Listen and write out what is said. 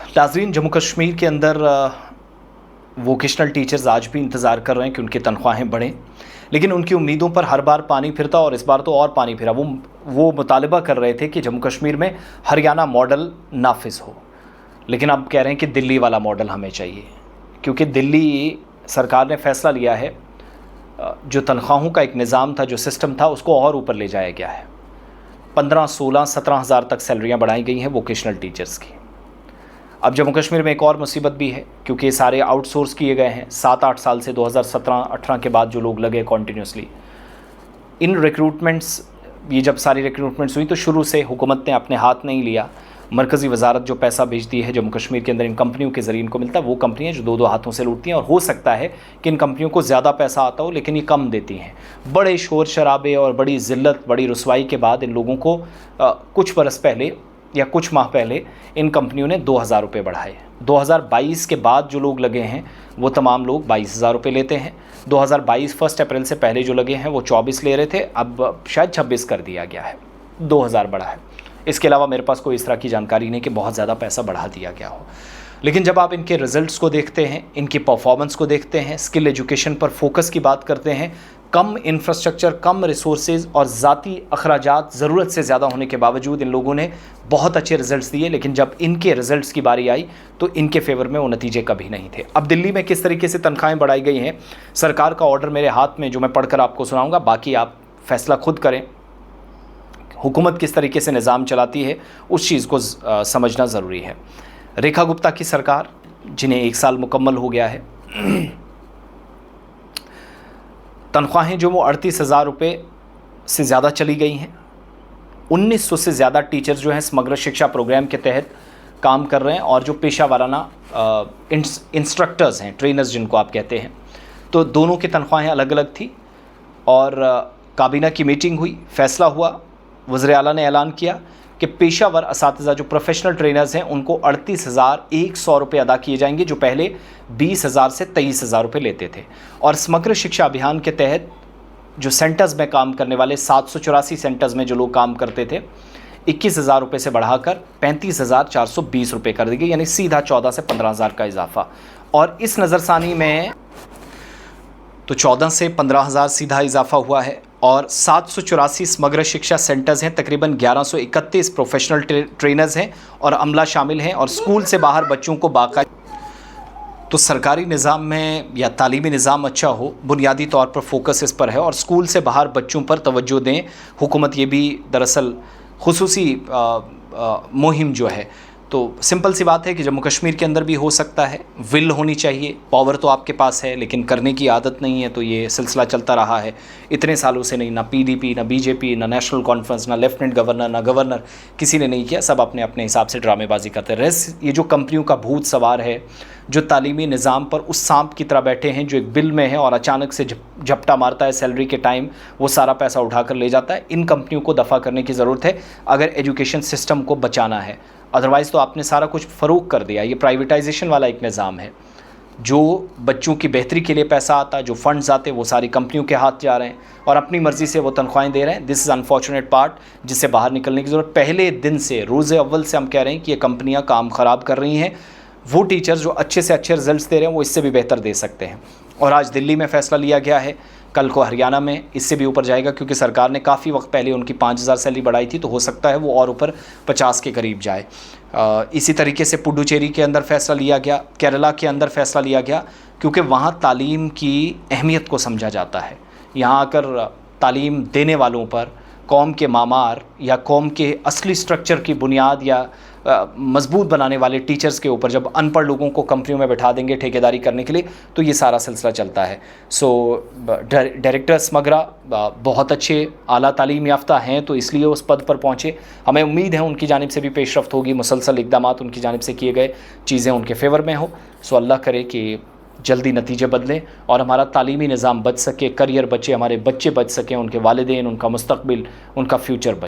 नाज़रीन, जम्मू कश्मीर के अंदर वोकेशनल टीचर्स आज भी इंतज़ार कर रहे हैं कि उनकी तनख्वाहें बढ़ें, लेकिन उनकी उम्मीदों पर हर बार पानी फिरता और इस बार तो और पानी फिरा। वो मुतालबा कर रहे थे कि जम्मू कश्मीर में हरियाणा मॉडल नाफिज हो, लेकिन अब कह रहे हैं कि दिल्ली वाला मॉडल हमें चाहिए, क्योंकि दिल्ली सरकार ने फ़ैसला लिया है जो तनख्वाहों का एक निज़ाम था, जो सिस्टम था, उसको और ऊपर ले जाया गया है। 15, 16, 17 हज़ार तक सैलरियाँ बढ़ाई गई हैं वोकेशनल टीचर्स की। अब जम्मू कश्मीर में एक और मुसीबत भी है, क्योंकि ये सारे आउटसोर्स किए गए हैं 7-8 साल से। 2017-18 के बाद जो लोग लगे कॉन्टीन्यूसली इन रिक्रूटमेंट्स, ये जब सारी रिक्रूटमेंट्स हुई तो शुरू से हुकूमत ने अपने हाथ नहीं लिया। मरकज़ी वजारत जो पैसा भेजती है जम्मू कश्मीर के अंदर इन कंपनियों के ज़रिए इनको मिलता है, वो कंपनियां जो 2-2 हाथों से लूटती हैं, और हो सकता है कि इन कंपनियों को ज़्यादा पैसा आता हो लेकिन ये कम देती हैं। बड़े शोर शराबे और बड़ी ज़िल्लत, बड़ी रुसवाई के बाद इन लोगों को कुछ बरस पहले या कुछ माह पहले इन कंपनियों ने 2,000 रुपये बढ़ाए। 2022 के बाद जो लोग लगे हैं वो तमाम लोग 22,000 रुपये लेते हैं। 2022 1 अप्रैल से पहले जो लगे हैं वो 24 ले रहे थे, अब शायद 26 कर दिया गया है, 2,000 बढ़ा है। इसके अलावा मेरे पास कोई इस तरह की जानकारी नहीं कि बहुत ज़्यादा पैसा बढ़ा दिया गया हो। लेकिन जब आप इनके रिज़ल्ट्स को देखते हैं, इनकी परफॉर्मेंस को देखते हैं, स्किल एजुकेशन पर फोकस की बात करते हैं, कम इंफ्रास्ट्रक्चर, कम रिसोर्सेज और ज़ाती अखराजात ज़रूरत से ज़्यादा होने के बावजूद इन लोगों ने बहुत अच्छे रिज़ल्ट्स दिए, लेकिन जब इनके रिज़ल्ट्स की बारी आई तो इनके फेवर में वो नतीजे कभी नहीं थे। अब दिल्ली में किस तरीके से तनख्वाहें बढ़ाई गई हैं, सरकार का ऑर्डर मेरे हाथ में जो मैं पढ़कर आपको सुनाऊँगा, बाकी आप फैसला खुद करें। हुकूमत किस तरीके से निज़ाम चलाती है उस चीज़ को समझना ज़रूरी है। रेखा गुप्ता की सरकार, जिन्हें 1 साल मुकम्मल हो गया है, तनख्वाहें जो वो 38,000 रुपये से ज़्यादा चली गई हैं। 1900 से ज़्यादा टीचर्स जो हैं समग्र शिक्षा प्रोग्राम के तहत काम कर रहे हैं, और जो पेशा वाराना इंस्ट्रक्टर्स हैं, ट्रेनर्स जिनको आप कहते हैं, तो दोनों की तनख्वाहें अलग अलग थी। और काबीना की मीटिंग हुई, फ़ैसला हुआ, वज़ीर आला ने ऐलान किया कि पेशावर असातिज़ा जो प्रोफेशनल ट्रेनर्स हैं उनको 38,100 रुपये अदा किए जाएंगे, जो पहले 20,000 से 23,000 रुपये लेते थे। और समग्र शिक्षा अभियान के तहत जो सेंटर्स में काम करने वाले 784 सेंटर्स में जो लोग काम करते थे, 21,000 रुपये से बढ़ाकर 35,420 रुपये कर दी गई, यानी सीधा 14 से 15,000 का इजाफा। और इस नज़रसानी में तो 14 से 15,000 सीधा इजाफा हुआ है। और 784 समग्र शिक्षा सेंटर्स हैं, तकरीबन 1131 प्रोफेशनल ट्रेनर्स हैं और अमला शामिल हैं, और स्कूल से बाहर बच्चों को बाकायदा, तो सरकारी निज़ाम में या तालीमी निज़ाम अच्छा हो, बुनियादी तौर पर फोकस इस पर है, और स्कूल से बाहर बच्चों पर तवज्जो दें। हुकूमत ये भी दरअसल खुसूसी मुहिम जो है, तो सिंपल सी बात है कि जम्मू कश्मीर के अंदर भी हो सकता है, विल होनी चाहिए, पावर तो आपके पास है लेकिन करने की आदत नहीं है, तो ये सिलसिला चलता रहा है इतने सालों से। नहीं, ना पीडीपी, ना बीजेपी, ना नेशनल कॉन्फ्रेंस, ना लेफ्टिनेंट गवर्नर, ना गवर्नर, किसी ने नहीं किया, सब अपने अपने हिसाब से ड्रामेबाजी करते रहे। ये जो कंपनियों का भूत सवार है, जो तालीमी निज़ाम पर उस सांप की तरह बैठे हैं जो एक बिल में है और अचानक से झपटा मारता है सैलरी के टाइम, वो सारा पैसा उठाकर ले जाता है, इन कंपनियों को दफ़ा करने की ज़रूरत है अगर एजुकेशन सिस्टम को बचाना है। अदरवाइज़ तो आपने सारा कुछ फ़रोग़ कर दिया। ये प्राइवेटाइजेशन वाला एक निज़ाम है, जो बच्चों की बेहतरी के लिए पैसा आता, जो फंड्स आते वो सारी कंपनियों के हाथ जा रहे हैं और अपनी मर्ज़ी से वो तनख्वाहें दे रहे हैं। दिस इज़ अनफॉर्चुनेट पार्ट, जिससे बाहर निकलने की ज़रूरत। पहले दिन से, रोज़े अव्वल से हम कह रहे हैं कि ये कंपनियां काम ख़राब कर रही हैं। वो टीचर्स जो अच्छे से अच्छे रिजल्ट्स दे रहे हैं वो इससे भी बेहतर दे सकते हैं। और आज दिल्ली में फ़ैसला लिया गया है, कल को हरियाणा में इससे भी ऊपर जाएगा, क्योंकि सरकार ने काफ़ी वक्त पहले उनकी 5,000 सैलरी बढ़ाई थी, तो हो सकता है वो और ऊपर 50 के करीब जाए। इसी तरीके से पुडुचेरी के अंदर फ़ैसला लिया गया, केरला के अंदर फ़ैसला लिया गया, क्योंकि वहाँ तालीम की अहमियत को समझा जाता है। यहाँ आकर तालीम देने वालों पर कौम के मामार या कौम के असली स्ट्रक्चर की बुनियाद या मजबूत बनाने वाले टीचर्स के ऊपर जब अनपढ़ लोगों को कंपनियों में बैठा देंगे ठेकेदारी करने के लिए, तो ये सारा सिलसिला चलता है। सो डायरेक्टर समग्रा बहुत अच्छे आला तालीम याफ्ता हैं, तो इसलिए उस पद पर पहुँचे। हमें उम्मीद है उनकी जानिब से भी पेशरफ्त होगी, मुसलसल इक़दामात उनकी जानिब से किए गए चीज़ें उनके फेवर में हो। सो अल्लाह करे कि जल्दी नतीजे बदलें और हमारा तालीमी निज़ाम बच सके, करियर बचे, हमारे बच्चे बच सकें, उनके वालिदैन, उनका मुस्तकबिल, उनका फ्यूचर बचे।